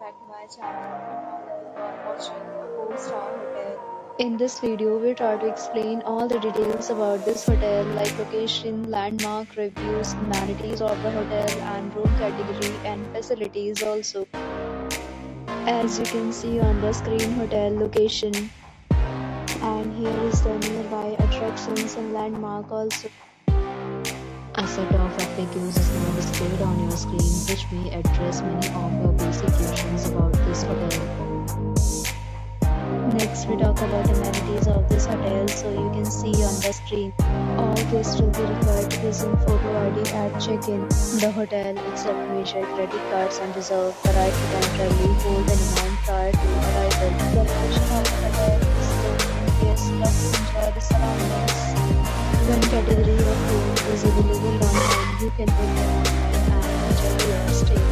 back to my channel, and now you are watching a 4-star hotel. In this video, we try to explain all the details about this hotel like location, landmark, reviews, amenities of the hotel and room category and facilities also. As you can see on the screen, hotel location, and here is the nearby attractions and landmark also. A set of FAQs is now displayed on your screen which may address many of your basic questions about this hotel. Next, we talk about amenities of this hotel, so you can see on the screen. All guests will be required to present photo ID at check-in. The hotel accepts major credit cards and reserves the right to temporarily hold an amount prior to arrival. The location of the hotel is good. Guests love to enjoy the surroundings. One category of room is available online. You can book them online and enjoy your stay.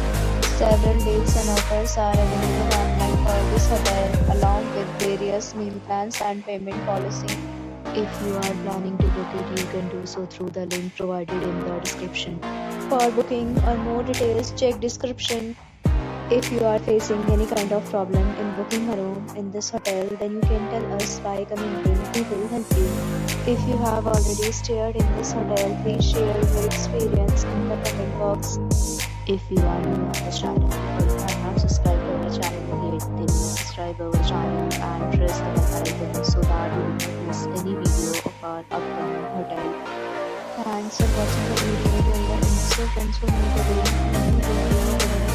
Several dates and offers are available online for this hotel, along with various meal plans and payment policy. If you are planning to book it, you can do so through the link provided in the description. For booking or more details, check description. If you are facing any kind of problem in booking a room in this hotel, then you can tell us by commenting. We will help you. If you have already stayed in this hotel, please share your experience in the comment box. If you are new on this channel or you have not subscribed to our channel yet, then subscribe our channel and press the bell icon so that you will not miss any video of our upcoming hotel. Thanks for watching the video. Till the end, so friends will meet again in a new video.